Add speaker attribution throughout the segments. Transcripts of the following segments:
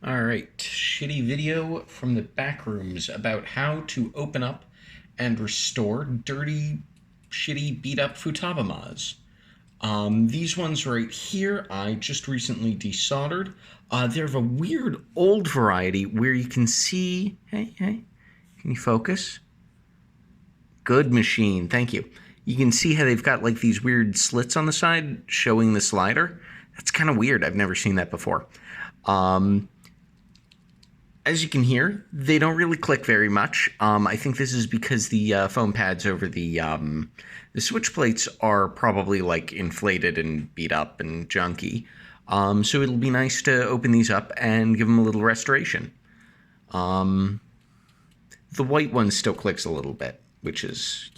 Speaker 1: Alright, shitty video from the back rooms about how to open up and restore dirty, shitty, beat up Futaba MAs. These ones right here, I just recently desoldered. They're of a weird old variety where you can see, hey, can you focus? Good machine, thank you. You can see how they've got like these weird slits on the side showing the slider. That's kind of weird, I've never seen that before. As you can hear, they don't really click very much. I think this is because the foam pads over the switch plates are probably like inflated and beat up and junky. So it'll be nice to open these up and give them a little restoration. The white one still clicks a little bit, which is,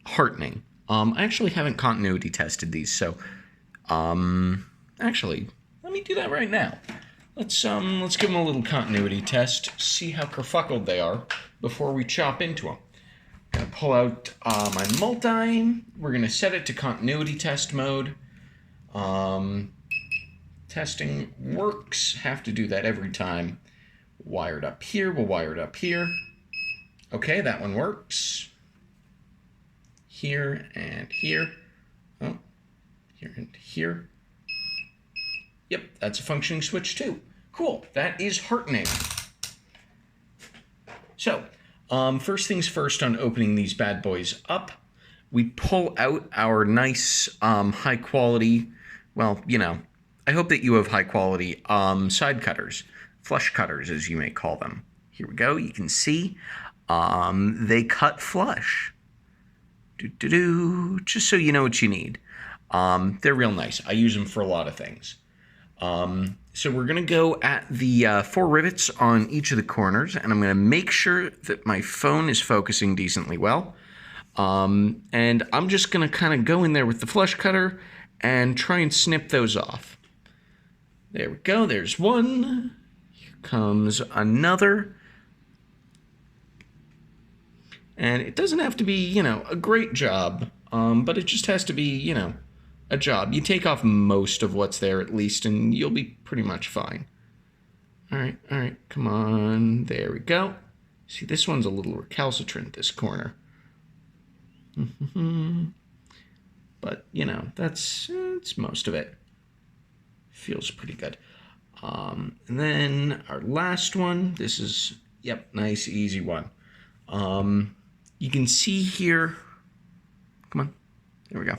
Speaker 1: heartening. I actually haven't continuity tested these, so actually, let me do that right now. Let's give them a little continuity test, see how kerfuckled they are before we chop into them. I'm gonna pull out my multi. We're gonna set it to continuity test mode. Testing works. Have to do that every time. Wired up here. We'll wire it up here. Okay, that one works. Here and here. Oh, here and here. Yep, that's a functioning switch too. Cool, that is heartening. So, first things first on opening these bad boys up, we pull out our nice, high quality, well, I hope that you have high quality side cutters, flush cutters as you may call them. Here we go, you can see, they cut flush. Just so you know what you need. They're real nice. I use them for a lot of things. So we're going to go at the 4 rivets on each of the corners, and I'm going to make sure that my phone is focusing decently well. And I'm just going to kind of go in there with the flush cutter and try and snip those off. There we go. There's one. Here comes another. And it doesn't have to be, a great job, but it just has to be, a job. You take off most of what's there at least, and you'll be pretty much fine. All right, come on. There we go. See, this one's a little recalcitrant, this corner. But, that's most of it. Feels pretty good. And then our last one, this is, nice, easy one. You can see here, come on, there we go.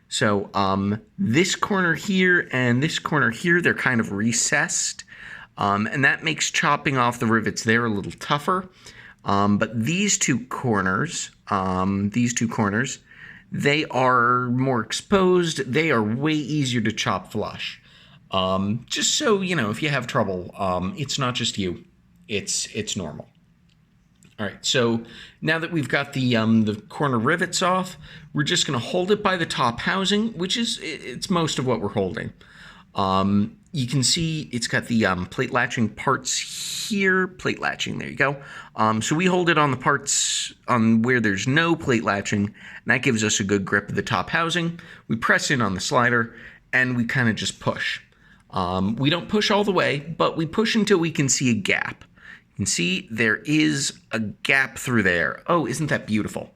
Speaker 1: So this corner here and this corner here, they're kind of recessed, and that makes chopping off the rivets there a little tougher. But these two corners, they are more exposed. They are way easier to chop flush. Just so, if you have trouble, it's not just you, it's normal. All right, so now that we've got the corner rivets off, we're just going to hold it by the top housing, which is, it's most of what we're holding. You can see it's got the plate latching parts here, plate latching, there you go. So we hold it on the parts on where there's no plate latching, and that gives us a good grip of the top housing. We press in on the slider, and we kind of just push. We don't push all the way, but we push until we can see a gap. You can see there is a gap through there. Oh, isn't that beautiful?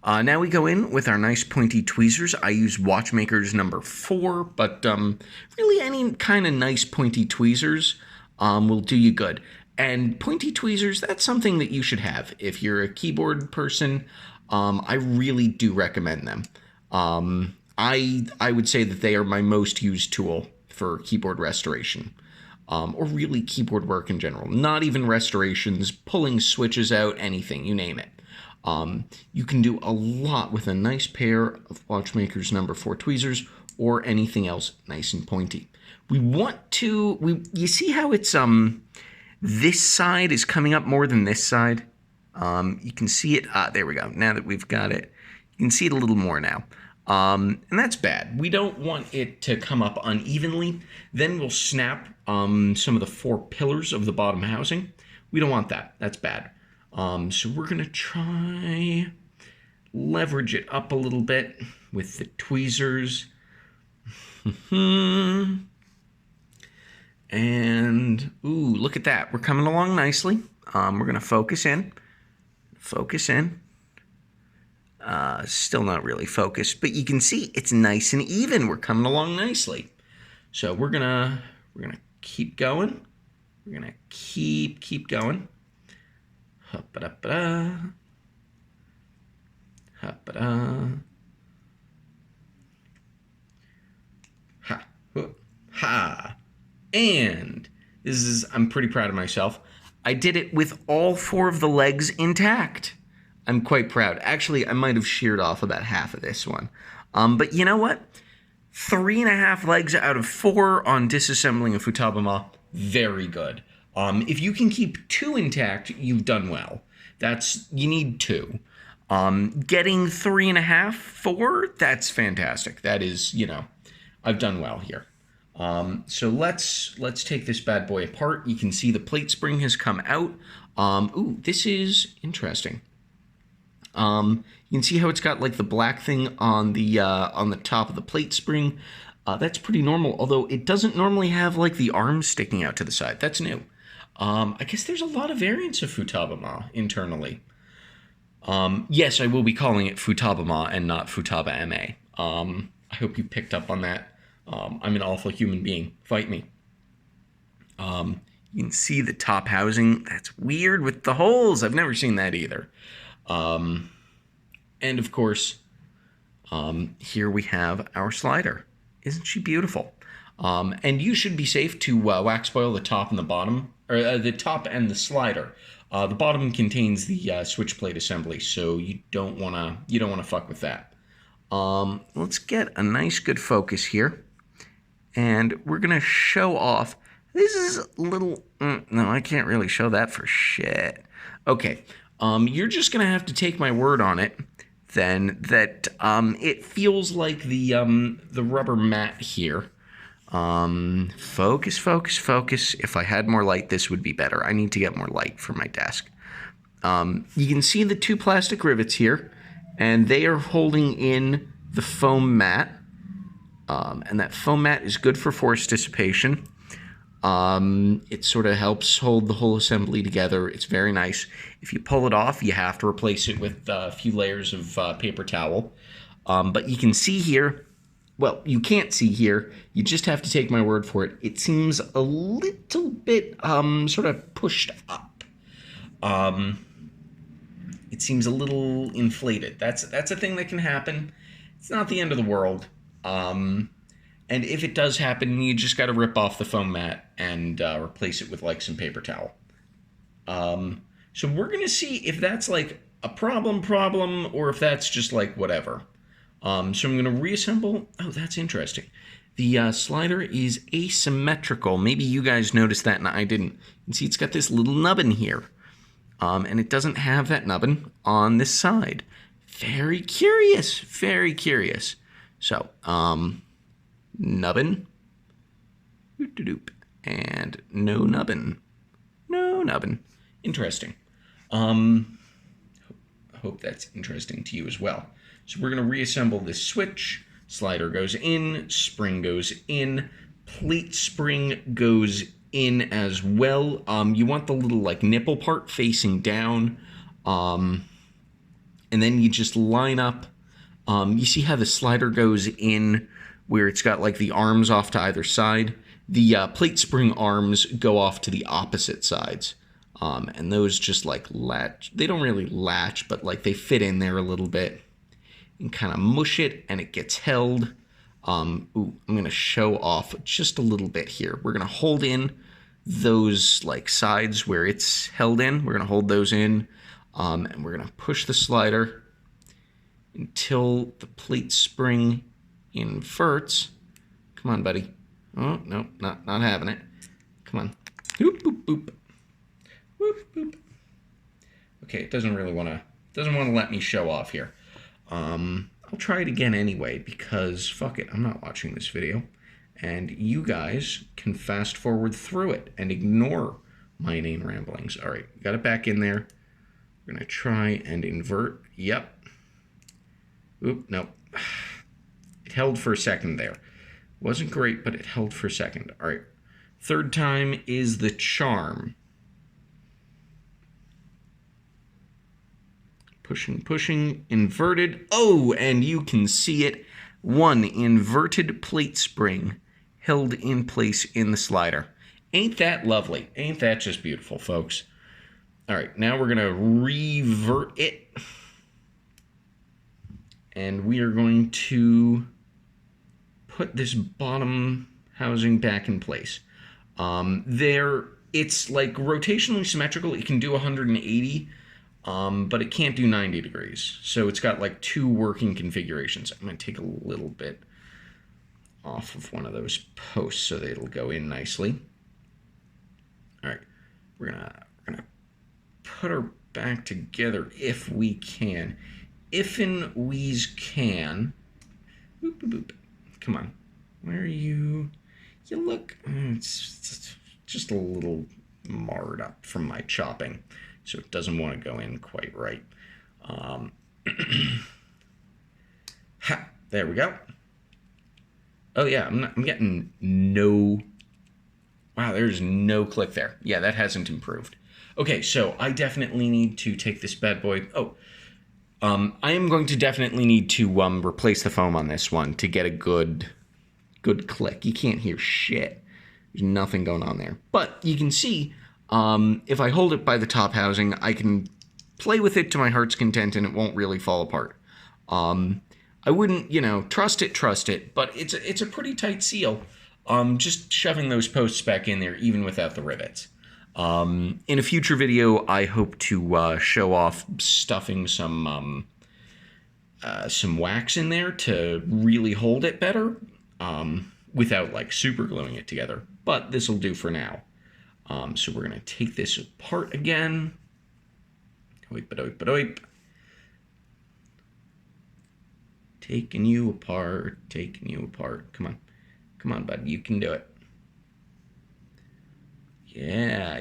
Speaker 1: Now we go in with our nice pointy tweezers. I use Watchmaker's number 4, but really any kind of nice pointy tweezers will do you good. And pointy tweezers, that's something that you should have. If you're a keyboard person, I really do recommend them. I would say that they are my most used tool for keyboard restoration. Or really keyboard work in general. Not even restorations, pulling switches out, anything, you name it. You can do a lot with a nice pair of Watchmaker's number 4 tweezers or anything else nice and pointy. You see how it's, this side is coming up more than this side? You can see it, there we go. Now that we've got it, you can see it a little more now. And that's bad. We don't want it to come up unevenly. Then we'll snap some of the 4 pillars of the bottom housing. We don't want that. That's bad. So we're going to try leverage it up a little bit with the tweezers. And And, ooh, look at that. We're coming along nicely. We're going to focus in. Focus in. Still not really focused, but you can see it's nice and even. We're coming along nicely. So we're gonna keep going. We're gonna keep going. Hop-a-da-ba-da. Hop-a-da. Ha. Ha. And I'm pretty proud of myself. I did it with all 4 of the legs intact. I'm quite proud. Actually, I might have sheared off about half of this one. But you know what? 3.5 legs out of 4 on disassembling a Futaba MA, very good. If you can keep 2 intact, you've done well. You need 2. Getting 3.5, 4, that's fantastic. That is, I've done well here. So let's take this bad boy apart. You can see the plate spring has come out. Ooh, this is interesting. You can see how it's got like the black thing on the top of the plate spring. That's pretty normal, although it doesn't normally have like the arms sticking out to the side. That's new. I guess there's a lot of variants of Futaba MA internally. Yes, I will be calling it Futaba MA and not Futaba MA. I hope you picked up on that. I'm an awful human being. Fight me. You can see the top housing. That's weird with the holes. I've never seen that either. And of course, here we have our slider. Isn't she beautiful? And you should be safe to wax spoil the top and the bottom, or the top and the slider. The bottom contains the switch plate assembly, so you don't wanna fuck with that. Let's get a nice good focus here, and we're gonna show off. This is a little. No, I can't really show that for shit. Okay. You're just gonna have to take my word on it, then, that it feels like the rubber mat here. Focus. If I had more light, this would be better. I need to get more light for my desk. You can see the 2 plastic rivets here, and they are holding in the foam mat. And that foam mat is good for force dissipation. It sort of helps hold the whole assembly together. It's very nice. If you pull it off, you have to replace it with a few layers of paper towel. But you can see here, well, you can't see here. You just have to take my word for it. It seems a little bit sort of pushed up. It seems a little inflated. That's a thing that can happen. It's not the end of the world. And if it does happen, you just got to rip off the foam mat and replace it with like some paper towel. So we're going to see if that's like a problem, or if that's just like whatever. So I'm going to reassemble. Oh, that's interesting. The slider is asymmetrical. Maybe you guys noticed that and I didn't. You can see it's got this little nubbin here. And it doesn't have that nubbin on this side. Very curious. Very curious. So, nubbin, and no nubbin, Interesting. Hope that's interesting to you as well. So we're going to reassemble this switch. Slider goes in, spring goes in, plate spring goes in as well. You want the little like nipple part facing down, and then you just line up. You see how the slider goes in, where it's got like the arms off to either side. The plate spring arms go off to the opposite sides. And those just like latch. They don't really latch, but like they fit in there a little bit and kind of mush it, and it gets held. Ooh, I'm going to show off just a little bit here. We're going to hold in those like sides where it's held in. We're going to hold those in, and we're going to push the slider until the plate spring inverts. Come on, buddy. Oh, no, not having it. Come on. Boop, boop, boop. Boop, boop. Okay, it doesn't want to let me show off here. I'll try it again anyway, because fuck it, I'm not watching this video. And you guys can fast forward through it and ignore my inane ramblings. All right, got it back in there. We're going to try and invert. Yep. Oop, no. It held for a second there. Wasn't great, but it held for a second. All right. Third time is the charm. Pushing, pushing, inverted. Oh, and you can see it. One inverted plate spring held in place in the slider. Ain't that lovely? Ain't that just beautiful, folks? All right, now we're going to revert it. And we are going to put this bottom housing back in place. It's like rotationally symmetrical. It can do 180, but it can't do 90 degrees. So it's got like two working configurations. I'm going to take a little bit off of one of those posts so that it'll go in nicely. All right, we're gonna put her back together if we can. If and we's can. Boop, boop, boop. Come on. Where are you? You look... It's just a little marred up from my chopping, so it doesn't want to go in quite right. Ha! There we go. Oh, yeah, I'm getting no... Wow, there's no click there. Yeah, that hasn't improved. Okay, so I definitely need to take this bad boy... Oh, I am going to definitely need to replace the foam on this one to get a good click. You can't hear shit. There's nothing going on there. But you can see, if I hold it by the top housing, I can play with it to my heart's content and it won't really fall apart. I wouldn't, trust it, but it's a pretty tight seal. Just shoving those posts back in there, even without the rivets. In a future video, I hope to show off stuffing some wax in there to really hold it better, without like super gluing it together. But this will do for now. So we're gonna take this apart again. Oip, oip, oip. Taking you apart. Come on, bud. You can do it. Yeah.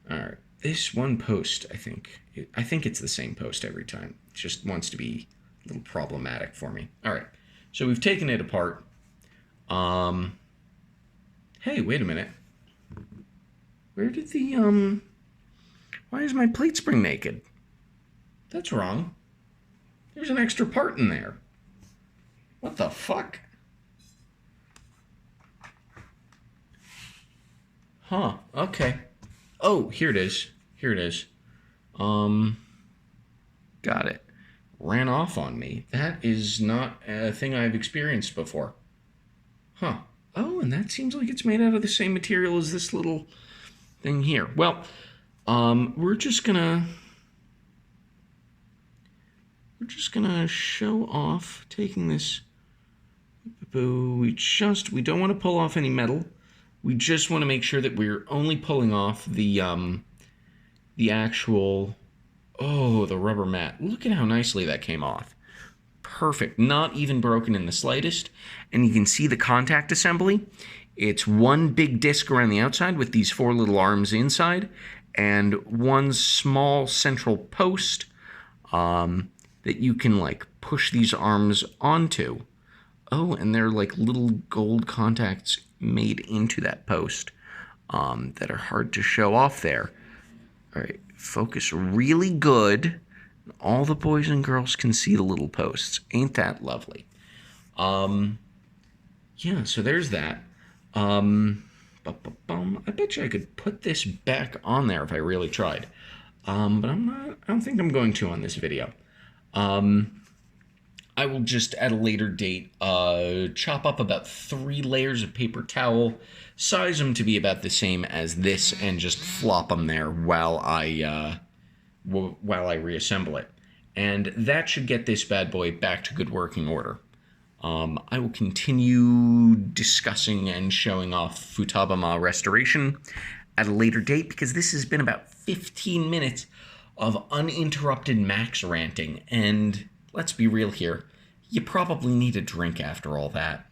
Speaker 1: Alright, this one post, I think it's the same post every time. It just wants to be a little problematic for me. Alright, so we've taken it apart. Hey, wait a minute. Where did the, why is my plate spring naked? That's wrong. There's an extra part in there. What the fuck? Huh, okay. Oh, here it is. Got it. Ran off on me. That is not a thing I've experienced before. Huh. Oh, and that seems like it's made out of the same material as this little thing here. Well, we're just gonna show off taking this. We don't want to pull off any metal. We just want to make sure that we're only pulling off the actual, the rubber mat. Look at how nicely that came off. Perfect. Not even broken in the slightest. And you can see the contact assembly. It's one big disc around the outside with these 4 little arms inside, and one small central post that you can like push these arms onto. Oh, and they're like little gold contacts made into that post that are hard to show off there. All right, focus really good. All the boys and girls can see the little posts. Ain't that lovely? Yeah, so there's that. I bet you I could put this back on there if I really tried. But I don't think I'm going to on this video. I will just, at a later date, chop up about 3 layers of paper towel, size them to be about the same as this, and just flop them there while I reassemble it. And that should get this bad boy back to good working order. I will continue discussing and showing off Futaba MA restoration at a later date, because this has been about 15 minutes of uninterrupted Max ranting, and let's be real here, you probably need a drink after all that.